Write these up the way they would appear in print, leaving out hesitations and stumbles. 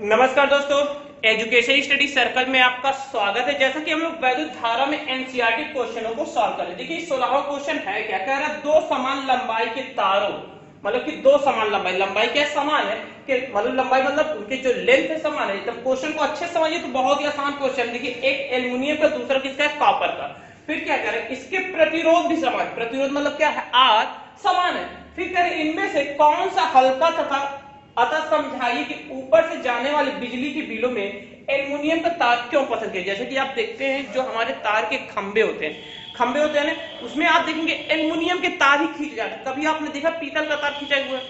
नमस्कार दोस्तों, education study circle में आपका स्वागत है। जैसा कि हम लोग वैद्युत धारा में एनसीईआरटी क्वेश्चनों को सॉल्व करें। देखिए 16वां क्वेश्चन है, क्या कह रहा है, दो समान लंबाई के तारों, मतलब कि दो समान लंबाई क्या समान है कि मतलब लंबाई मतलब उनके जो लेंथ है समान है। जब क्वेश्चन को अच्छे समझिए तो बहुत ही आसान क्वेश्चन। देखिए एक एल्युमिनियम का, दूसरा किसका है, कॉपर का। फिर क्या करें, इसके प्रतिरोध भी समान, प्रतिरोध मतलब क्या है, आर समान है। फिर करें इनमें से कौन सा हल्का तथा अतः समझाइए कि ऊपर से जाने वाली बिजली के बिलों में एल्युमिनियम का तार क्यों पसंद किया। जैसे कि आप देखते हैं जो हमारे तार के खंबे होते हैं ना, उसमें आप देखेंगे एल्युमिनियम के तार ही खींचे जाते हैं। कभी आपने देखा पीतल का तार खींचा हुआ है,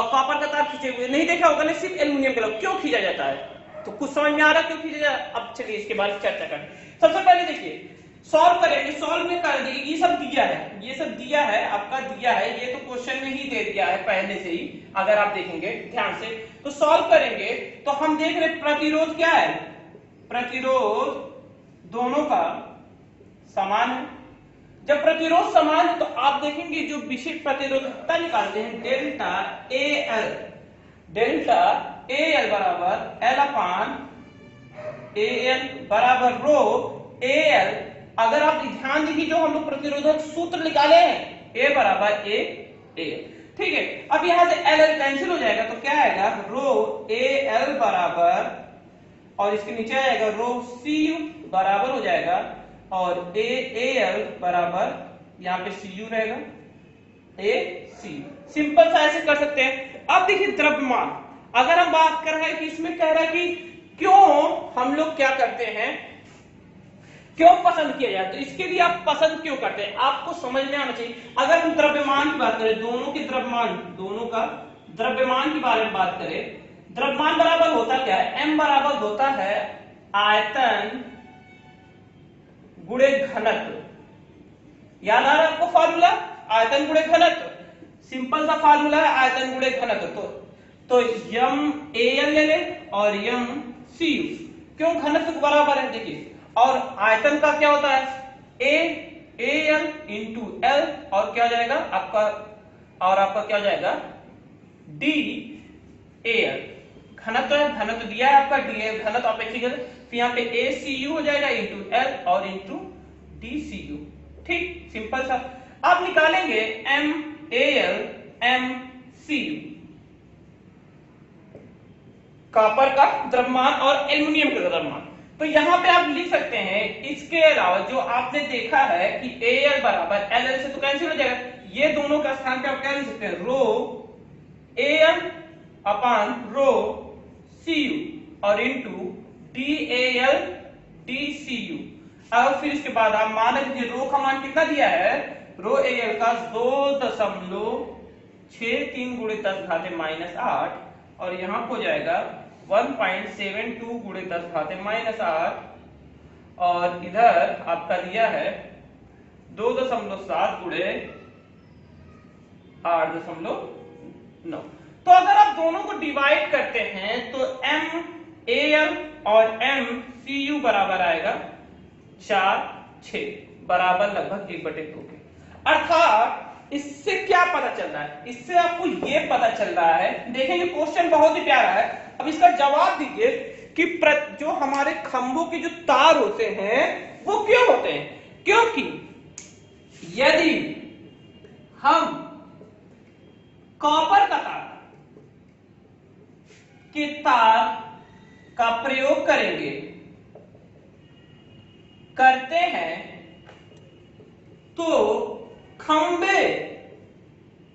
कॉपर का तार खींचे हुए नहीं देखा होगा ना, सिर्फ एल्युमिनियम का। क्यों खींचा जाता है, तो कुछ समझ में आ रहा क्यों खींचा जाता है। अब चलिए इसके बारे में चर्चा करें। सबसे पहले देखिए सॉल्व करेंगे, सॉल्व में कर देंगे। ये सब दिया है, ये सब दिया है, आपका दिया है, ये तो क्वेश्चन में ही दे दिया है पहले से ही। अगर आप देखेंगे ध्यान से तो सॉल्व करेंगे तो हम देख रहे प्रतिरोध क्या है, प्रतिरोध दोनों का समान है। जब प्रतिरोध समान है तो आप देखेंगे जो विशिष्ट प्रतिरोधकता निकालते हैं डेल्टा ए एल बराबर एल अपान ए एल बराबर रो ए एल। अगर आप ध्यान दीजिए जो हम लोग प्रतिरोधक सूत्र निकाले हैं, ए बराबर ए एल, ठीक है। अब यहां से एल एल कैंसिल हो जाएगा तो क्या आएगा, रो ए एल बराबर, और इसके नीचे आएगा रो सी यू बराबर हो जाएगा, और ए एल बराबर यहां पे सी यू रहेगा, ए सी। सिंपल सा ऐसे कर सकते हैं। अब देखिए द्रव्यमान, अगर हम बात कर रहे हैं कि इसमें कह रहा है कि क्यों हम लोग क्या करते हैं, क्यों पसंद किया जाए, तो इसके लिए आप पसंद क्यों करते हैं आपको समझ में आना चाहिए। अगर हम द्रव्यमान की बात करें, दोनों के द्रव्यमान, दोनों का द्रव्यमान के बारे में बात करें, द्रव्यमान बराबर होता क्या है, एम बराबर होता है आयतन गुणे घनत्व। याद आ रहा है आपको फॉर्मूला, आयतन गुणे घनत्व। सिंपल सा फॉर्मूला है आयतन गुणे घनत्व। तो यम ए एल ले ले और यम सी यू, क्यों घनत्व बराबर है देखिए। और आयतन का क्या होता है, ए एल इंटू एल, और क्या हो जाएगा आपका, और आपका क्या हो जाएगा डी ए एल। घनत्व है, घनत्व दिया है आपका डी एल, घनत्व अपेक्षिक, तो यहाँ पे ए सी यू हो जाएगा इंटू एल और इंटू डी सी यू। ठीक, सिंपल सा। अब निकालेंगे M A L M C U, copper का द्रव्यमान और एल्युमिनियम का द्रव्यमान। तो यहां पे आप लिख सकते हैं, इसके अलावा जो आपने देखा है कि ए एल बराबर एल एल से तो कैंसिल हो जाएगा, ये दोनों का स्थान पे आप क्या लिख सकते हैं, rho A L upon rho C U और into D A L D C U. अब फिर इसके बाद आप मान लीजिए रो का मान कितना दिया है, रो ए एल का 2.63 गुणे 10 घाते -8, और यहां हो जाएगा 1.72 गुणे 10 घाते -8, और इधर आपका दिया है 2.7 गुणे 8.9। तो अगर आप दोनों को डिवाइड करते हैं तो एम ए एल और एम सी यू बराबर आएगा 4/6 बराबर लगभग 1/2 के। अर्थात इससे क्या पता चल रहा है, इससे आपको यह पता चल रहा है, देखेंगे क्वेश्चन बहुत ही प्यारा है। अब इसका जवाब दीजिए कि जो हमारे खंभों के जो तार होते हैं वो क्यों होते हैं, क्योंकि यदि हम कॉपर का तार के तार का प्रयोग करते हैं तो खंबे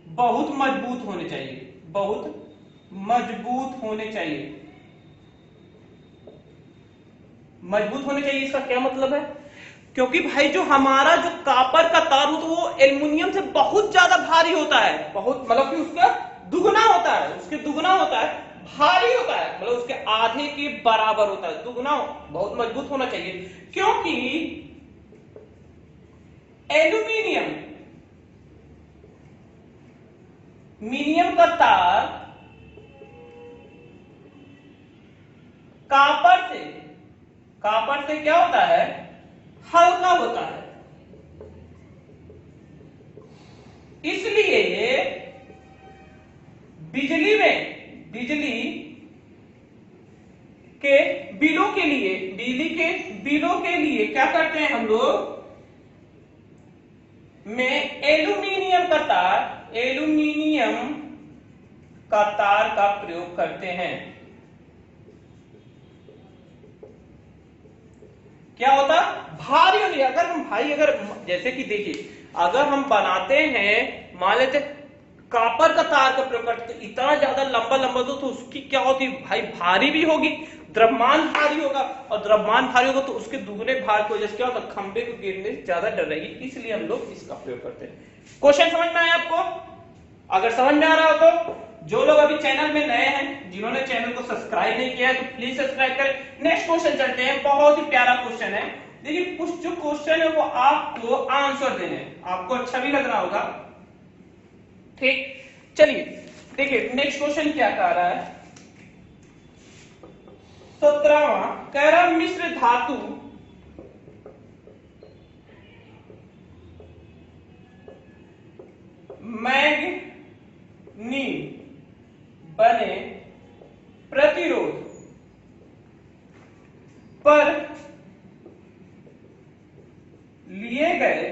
बहुत मजबूत होने चाहिए, बहुत मजबूत होने चाहिए। मजबूत होने चाहिए इसका क्या मतलब है, क्योंकि भाई जो हमारा जो कॉपर का तार होता है वो एल्युमिनियम से बहुत ज्यादा भारी होता है, बहुत मतलब कि उसका दुगना होता है, उसके दुगना होता है, भारी होता है, मतलब उसके आधे के बराबर होता है, दुगना, बहुत मजबूत होना चाहिए। क्योंकि एल्युमिनियम का तार कॉपर से क्या होता है, हल्का होता है। इसलिए बिजली के बिलो के लिए, बिजली के बिलों के लिए क्या करते हैं हम लोग में एल्यूमिनियम का तार का प्रयोग करते हैं। क्या होता भारी होने, अगर जैसे कि देखिए अगर हम बनाते हैं, मान लेते कॉपर का तार का प्रयोग करते तो इतना ज्यादा लंबा तो उसकी क्या होती भाई, भारी भी होगी, द्रव्यमान भारी होगा, और द्रव्यमान भारी होगा तो उसके दुगने भार की वजह से क्या होता, खंबे को गिरने से ज्यादा डर रहेगी, इसलिए हम लोग इसका प्रयोग करते हैं। क्वेश्चन समझ में आया आपको? अगर समझ में आ रहा हो तो जो लोग अभी चैनल में नए हैं, जिन्होंने चैनल को सब्सक्राइब नहीं किया है तो प्लीज सब्सक्राइब करें। नेक्स्ट क्वेश्चन चलते हैं, बहुत ही प्यारा क्वेश्चन है। देखिए कुछ जो क्वेश्चन है वो आपको आंसर देने हैं, आपको अच्छा भी लग रहा होगा, ठीक। चलिए देखिए नेक्स्ट क्वेश्चन क्या कह रहा है, 17वां कह रहा मिश्र धातु मैग्नीज बने प्रतिरोध पर लिए गए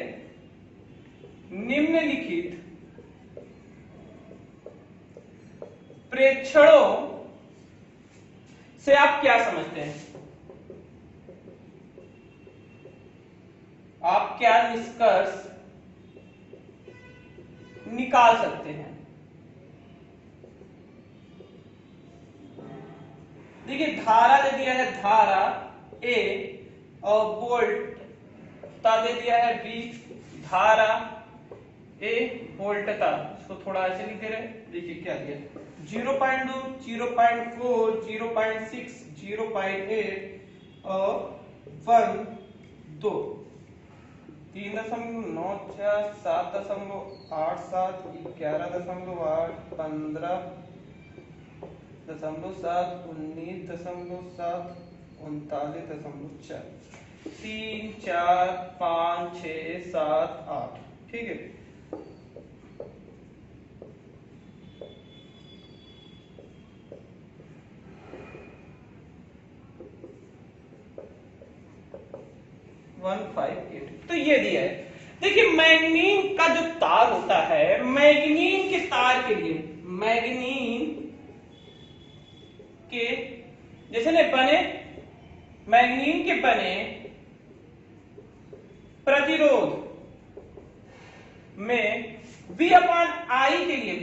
निम्नलिखित प्रेक्षणों से आप क्या समझते हैं? आप क्या निष्कर्ष निकाल सकते हैं? देखिए धारा दे दिया है, धारा A और वोल्टता दे दिया है V, धारा A वोल्टता, इसको थोड़ा ऐसे लिख दे रहे हैं। देखिए क्या दिया, 0.2, 0.4, 0.6, 0.8 और 1, 2, 3.94, 7.87, 11.8, 15.7, 19.7, 39.4, 3, 4, 5, 6, 7, 8, ठीक है। तो ये दिया है। देखिए मैग्नीन का जो तार होता है, मैग्नीन के तार के लिए, मैग्नीन के जैसे ने बने, मैग्नीन के बने प्रतिरोध में V/I के लिए,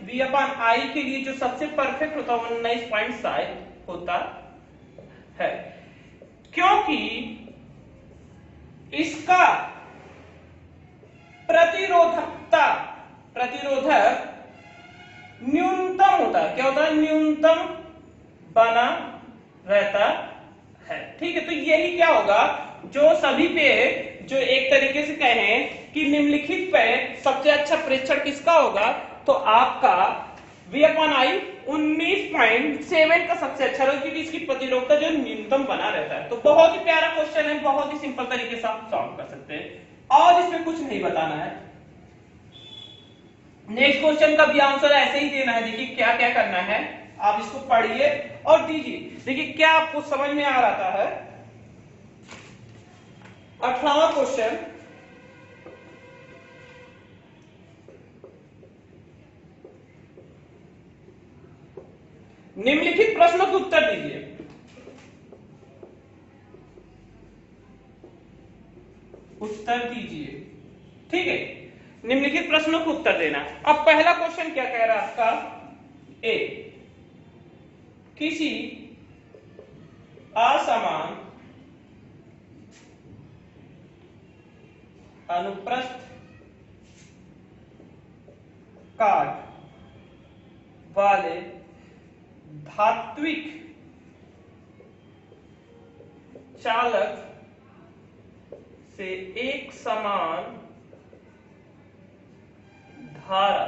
V/I के लिए जो सबसे परफेक्ट होता है 19.7 होता है, क्योंकि इसका प्रतिरोधक न्यूनतम होता है। क्या होता है? न्यूनतम बना रहता है, ठीक है। तो यही क्या होगा, जो सभी पे जो एक तरीके से कहें कि निम्नलिखित पे सबसे अच्छा प्रेक्षण किसका होगा, तो आपका V/I 19.7 का सबसे अच्छा होगा, क्योंकि इसकी प्रतिरोधकता जो न्यूनतम बना रहता है। तो बहुत ही प्यारा क्वेश्चन है, बहुत ही सिंपल तरीके से आप सॉल्व कर सकते हैं और इसमें कुछ नहीं बताना है। नेक्स्ट क्वेश्चन का भी आंसर ऐसे ही देना है। देखिए क्या क्या करना है, आप इसको पढ़िए और दीजिए। देखिए क्या आपको समझ में आ रहा है। 18वां क्वेश्चन, निम्नलिखित प्रश्नों के उत्तर दीजिए। उत्तर दीजिए, ठीक है। निम्नलिखित प्रश्नों को उत्तर देना। अब पहला क्वेश्चन क्या कह रहा है आपका, ए, किसी असमान अनुप्रस्थ काट वाले धात्विक चालक से एक समान धारा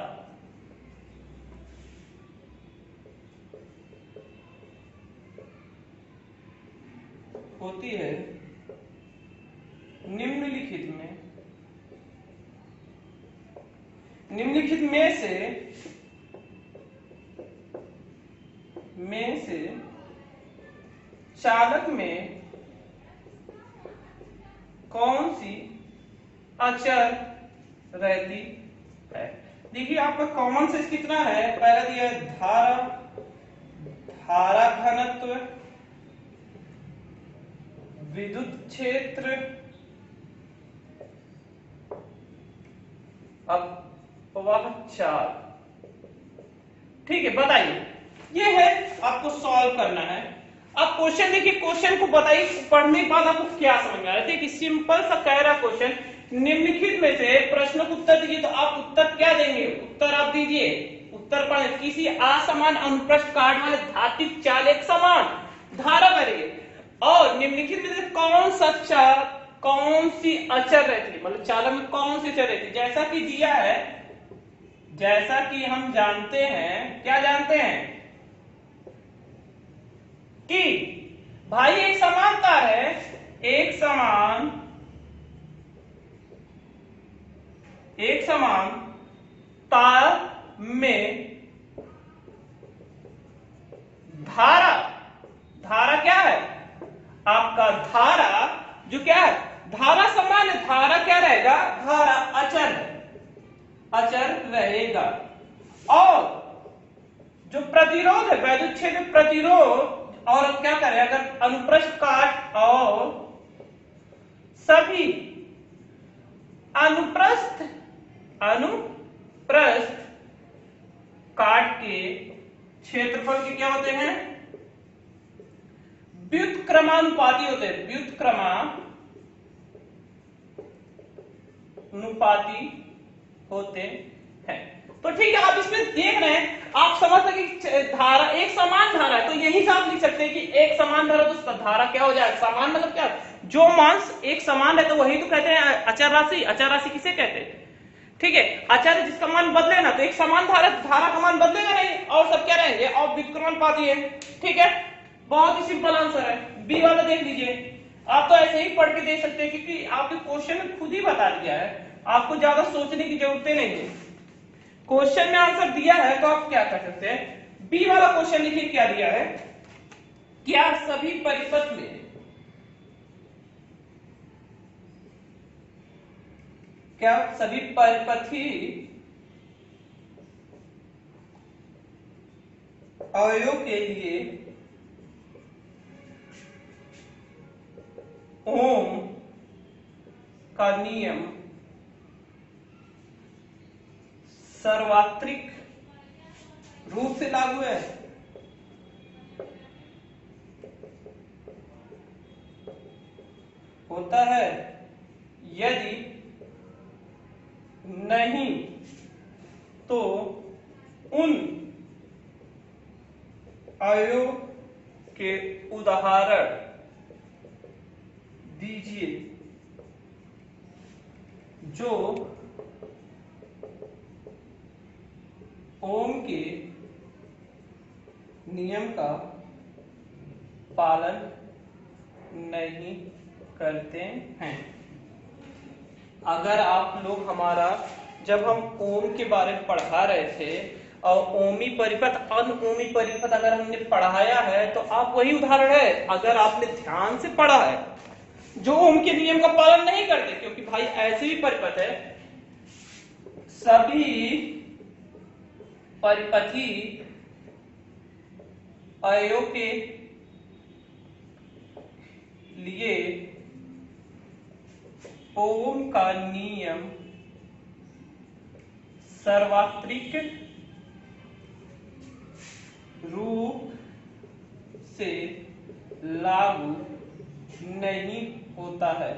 होती है, निम्नलिखित में से चालक में कौन सी अचर रहती है। देखिए आपका कॉमन सेंस कितना है, पहला दिया है धारा, धारा घनत्व, विद्युत क्षेत्र, अपवाह चाल। ठीक है, बताइए ये है, आपको सॉल्व करना है। अब क्वेश्चन देखिए, क्वेश्चन को बताइए पढ़ने के बाद आपको क्या समझ में आ रहा है। देखिए सिंपल सा कह रहा क्वेश्चन, निम्नलिखित में से प्रश्न को उत्तर दीजिए। तो आप उत्तर क्या देंगे, उत्तर आप दीजिए, उत्तर पढ़े। किसी असमान अनुप्रस्थ काट वाले धात्विक चाल एक समान धारा भरेंगे और निम्नलिखित में से कौन सा चाल, कौन सी अचर रहती है, मतलब चालक में कौन सी अचर रहती है। जैसा कि दिया है, जैसा कि हम जानते हैं, क्या जानते हैं कि भाई एक समान तार है, एक समान तार में धारा, धारा क्या है आपका, धारा जो क्या है, धारा समान है, धारा क्या रहेगा, धारा अचर है, अचर रहेगा। और जो प्रतिरोध है, वैद्युत क्षेत्र प्रतिरोध, और क्या करें अगर अनुप्रस्थ काट और सभी अनुप्रस्थ काट के क्षेत्रफल के क्या होते हैं, व्युत्क्रमानुपाती होते हैं, व्युत्क्रमानुपाती होते हैं। तो ठीक है, आप इसमें देख रहे हैं, आप समझ सके कि धारा एक समान धारा है, तो यही से आप लिख सकते हैं कि एक समान धारा, तो उसका धारा क्या हो जाएगा, समान मतलब क्या, जो मान एक समान है तो वही तो कहते हैं अचर राशि। अचर राशि किसे कहते हैं, ठीक है, अचर जिसका मान बदले ना, तो एक समान धारा, धारा का मान बदलेगा नहीं, और सब क्या रहेंगे, और व्युत्क्रमानुपाती है। ठीक है, बहुत ही सिंपल आंसर है, बी वाला देख लीजिए। आप तो ऐसे ही पढ़ के दे सकते हैं, क्योंकि आपके क्वेश्चन में खुद ही बता दिया है, आपको ज्यादा सोचने की जरूरत नहीं है। क्वेश्चन में आंसर दिया है तो आप क्या कर सकते हैं, बी वाला क्वेश्चन लिखिए, क्या दिया है, क्या सभी परिपथ में परिपथी अवयव के लिए ओम का नियम सार्वत्रिक रूप से लागू है। होता है, यदि नहीं तो उन अवयव के उदाहरण दीजिए जो ओम के नियम का पालन नहीं करते हैं। अगर आप लोग हमारा, जब हम ओम के बारे में पढ़ा रहे थे और ओमी परिपथ, अनओमी परिपथ अगर हमने पढ़ाया है, तो आप वही उदाहरण है, अगर आपने ध्यान से पढ़ा है, जो ओम के नियम का पालन नहीं करते, क्योंकि भाई ऐसे भी परिपथ है, सभी परिपथी अवयव के लिए ओम का नियम सार्वत्रिक रूप से लागू नहीं होता है।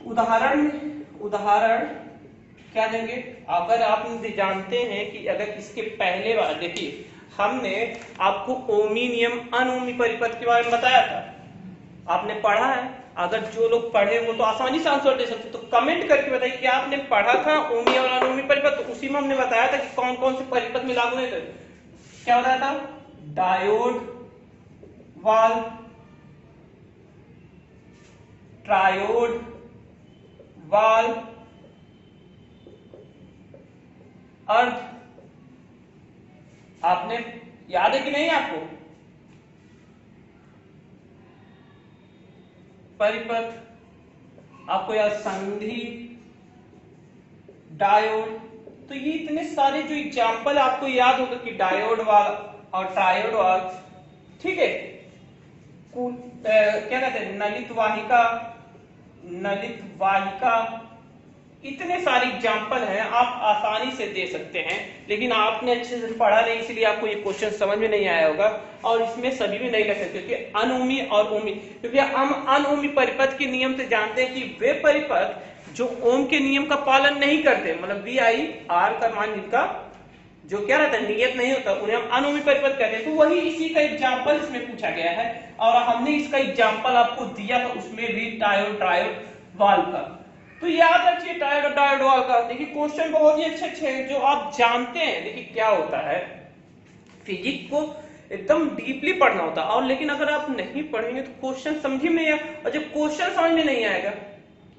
उदाहरण क्या देंगे, अगर आप जानते हैं कि अगर इसके पहले बार देखिए, हमने आपको ओमी नियम अनओमी परिपथ के बारे में बताया था, आपने पढ़ा है। अगर जो लोग पढ़े वो तो आसानी से आंसर दे सकते, तो कमेंट करके बताइए कि आपने पढ़ा था ओमी और अनओमी परिपथ। तो उसी में हमने बताया था कि कौन कौन से परिपथ में लागू है। क्या बताया था, डायोड वाल्व, ट्रायोड वाल्व, अर्ध, आपने याद है कि नहीं आपको? परिपथ आपको याद, संधि, डायोड। तो ये इतने सारे जो एग्जाम्पल आपको याद होगा कि डायोड वाल और ट्रायोड वाल, ठीक है, क्या कहते हैं, नलित वाहिका, नलित वाहिका, इतने सारे एग्जाम्पल हैं, आप आसानी से दे सकते हैं। लेकिन आपने अच्छे से पढ़ा नहीं, इसलिए आपको ये क्वेश्चन समझ में नहीं आया होगा। और इसमें सभी में नहीं लग सकते, क्योंकि अनोमी और ओमी, क्योंकि हम अनोमी परिपथ के नियम से जानते हैं कि वे परिपथ जो ओम के नियम का पालन नहीं करते, मतलब वी आई आर का मान जिनका जो क्या रहता है, नियत नहीं होता, उन्हें हम अनोमी परिपथ कहते हैं। तो वही इसी का एग्जाम्पल इसमें पूछा गया है, और हमने इसका एग्जाम्पल आपको दिया था, उसमें भी डायोड, ट्रायोड वाल का। तो याद रखिए डायोड और डायोड वाल का। देखिए क्वेश्चन बहुत ही अच्छे अच्छे हैं जो आप जानते हैं। देखिए क्या होता है, फिजिक्स को एकदम डीपली पढ़ना होता है, और लेकिन अगर आप नहीं पढ़ेंगे तो क्वेश्चन समझ में नहीं आएगा, और जब क्वेश्चन समझ में नहीं आएगा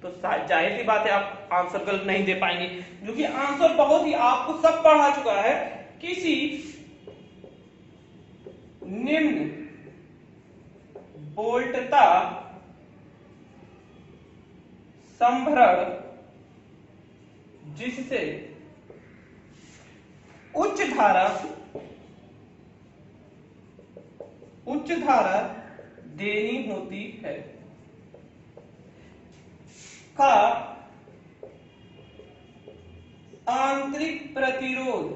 तो जाहिर सी बात है आप आंसर गलत नहीं दे पाएंगे, क्योंकि आंसर बहुत ही आपको सब पढ़ा चुका है। किसी निम्न वोल्टता संभरण जिससे उच्च धारा देनी होती है का आंतरिक प्रतिरोध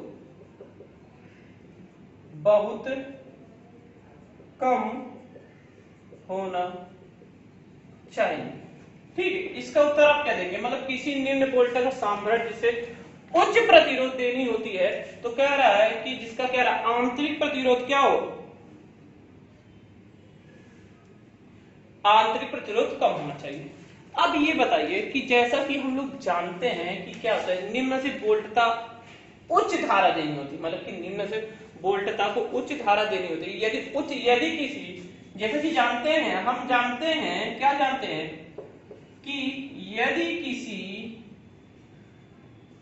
बहुत कम होना चाहिए। ठीक है, इसका उत्तर आप क्या देंगे, मतलब किसी निम्न वोल्टेज का संभरण जिसे उच्च प्रतिरोध देनी होती है, तो कह रहा है कि जिसका कह रहा है आंतरिक प्रतिरोध क्या हो, आंतरिक प्रतिरोध कम होना चाहिए। अब ये बताइए कि जैसा कि हम लोग जानते हैं कि क्या होता है, निम्न से वोल्टता उच्च धारा देनी होती है, मतलब कि निम्न से वोल्टता को उच्च धारा देनी होती है। यदि किसी, जैसे कि जानते हैं, हम जानते हैं, क्या जानते हैं कि यदि किसी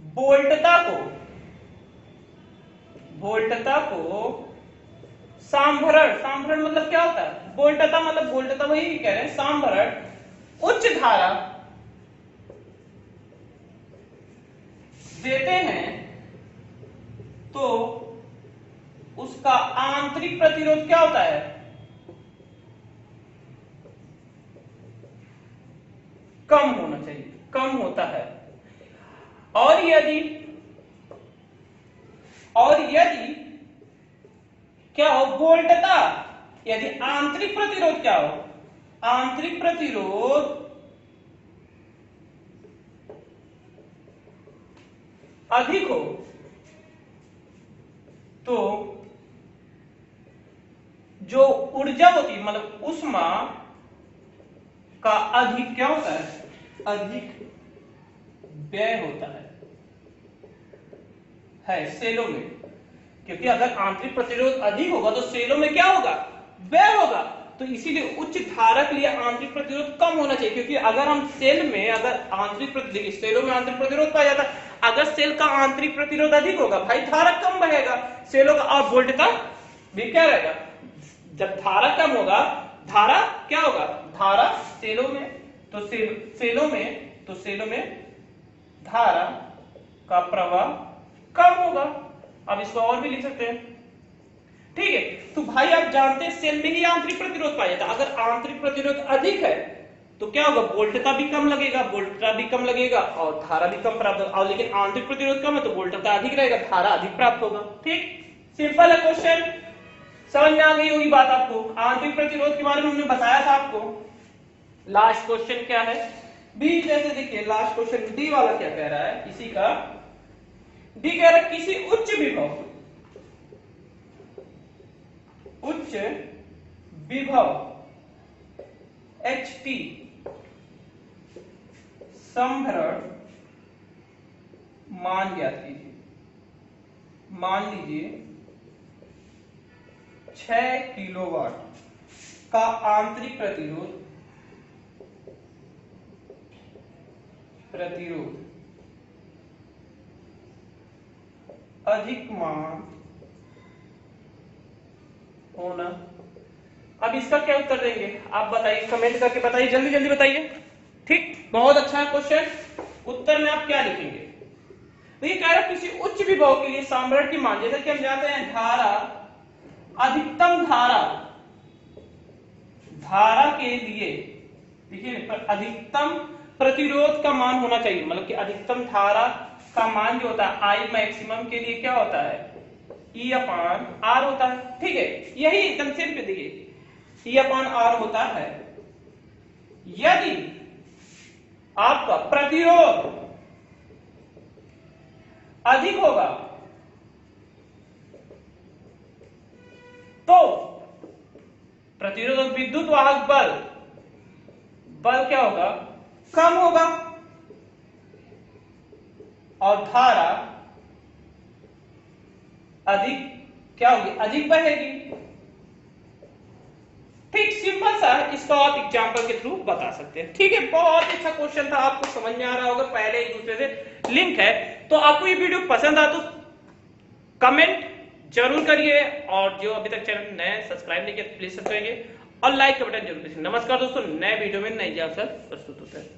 वोल्टता को सांभरण मतलब क्या होता है, वोल्टता मतलब वोल्टता वही कह रहे हैं, सांभरण उच्च धारा देते हैं तो उसका आंतरिक प्रतिरोध क्या होता है, कम होना चाहिए, कम होता है। और यदि क्या हो, वोल्टता, यदि आंतरिक प्रतिरोध क्या हो, आंतरिक प्रतिरोध अधिक हो, तो जो ऊर्जा होती है, मतलब ऊष्मा का अधिक क्या होता है, अधिक व्यय होता है सेलों में। क्योंकि अगर आंतरिक प्रतिरोध अधिक होगा तो सेलों में क्या होगा, व्यय होगा। तो इसीलिए उच्च धारा के लिए आंतरिक प्रतिरोध कम होना चाहिए, क्योंकि अगर हम सेल में अगर आंतरिक प्रतिरोध, सेलों में आंतरिक प्रतिरोध पाया जाता है, अगर सेल का आंतरिक प्रतिरोध अधिक होगा भाई धारा कम बहेगा सेलों का, और वोल्टता भी क्या रहेगा, जब धारा कम होगा धारा क्या होगा, धारा सेलों में, तो सेलों में धारा का प्रवाह कम होगा। अब इसको और भी लिख सकते हैं, ठीक है। तो भाई आप जानते हैं सेल में ही आंतरिक प्रतिरोध पाया जाता है, अगर आंतरिक प्रतिरोध अधिक है तो क्या होगा, वोल्टता भी कम लगेगा और धारा भी कम प्राप्त होगा। और लेकिन आंतरिक प्रतिरोध कम है तो वोल्टता अधिक रहेगा, धारा अधिक प्राप्त होगा। ठीक, सिंपल है क्वेश्चन, समझ में आ गई होगी बात आपको। आंतरिक प्रतिरोध के बारे में हमने बताया था आपको। लास्ट क्वेश्चन क्या है, बी, जैसे देखिए लास्ट क्वेश्चन डी वाला क्या कह रहा है, इसी का डी कह रहा है किसी उच्च विभव HT संभरण मान ज्ञात कीजिए। मान लीजिए 6 किलोवाट का आंतरिक प्रतिरोध अधिक मान होना। अब इसका क्या उत्तर देंगे आप बताइए, कमेंट करके बताइए, जल्दी जल्दी बताइए। ठीक, बहुत अच्छा क्वेश्चन। उत्तर में आप क्या लिखेंगे? देखिए कह रहा किसी उच्च विभव के लिए सामर्थ्य की मान, जैसे कि हम जानते हैं धारा, अधिकतम धारा, धारा के लिए देखिए अधिकतम प्रतिरोध का मान होना चाहिए, मतलब कि अधिकतम धारा का मान जो होता है आई मैक्सिमम के लिए क्या होता है, E अपान आर होता है। ठीक है, यही एकदम सिंपल देखिए E अपान आर होता है। यदि आपका प्रतिरोध अधिक होगा तो प्रतिरोध विद्युत वाहक बल, बल क्या होगा, कम होगा, और धारा अधिक क्या होगी, अधिक बहेगी। ठीक, सिंपल सा है, इसको आप एग्जांपल के थ्रू बता सकते हैं। ठीक है, बहुत अच्छा क्वेश्चन था, आपको समझ में आ रहा होगा, पहले एक दूसरे से लिंक है। तो आपको ये वीडियो पसंद आ तो कमेंट जरूर करिए, और जो अभी तक चैनल नए सब्सक्राइब नहीं किया प्लीज सब्सक्राइब करिए, और लाइक का बटन जरूर दीजिए। नमस्कार दोस्तों, नए वीडियो में नई जानकारी प्रस्तुत होता है।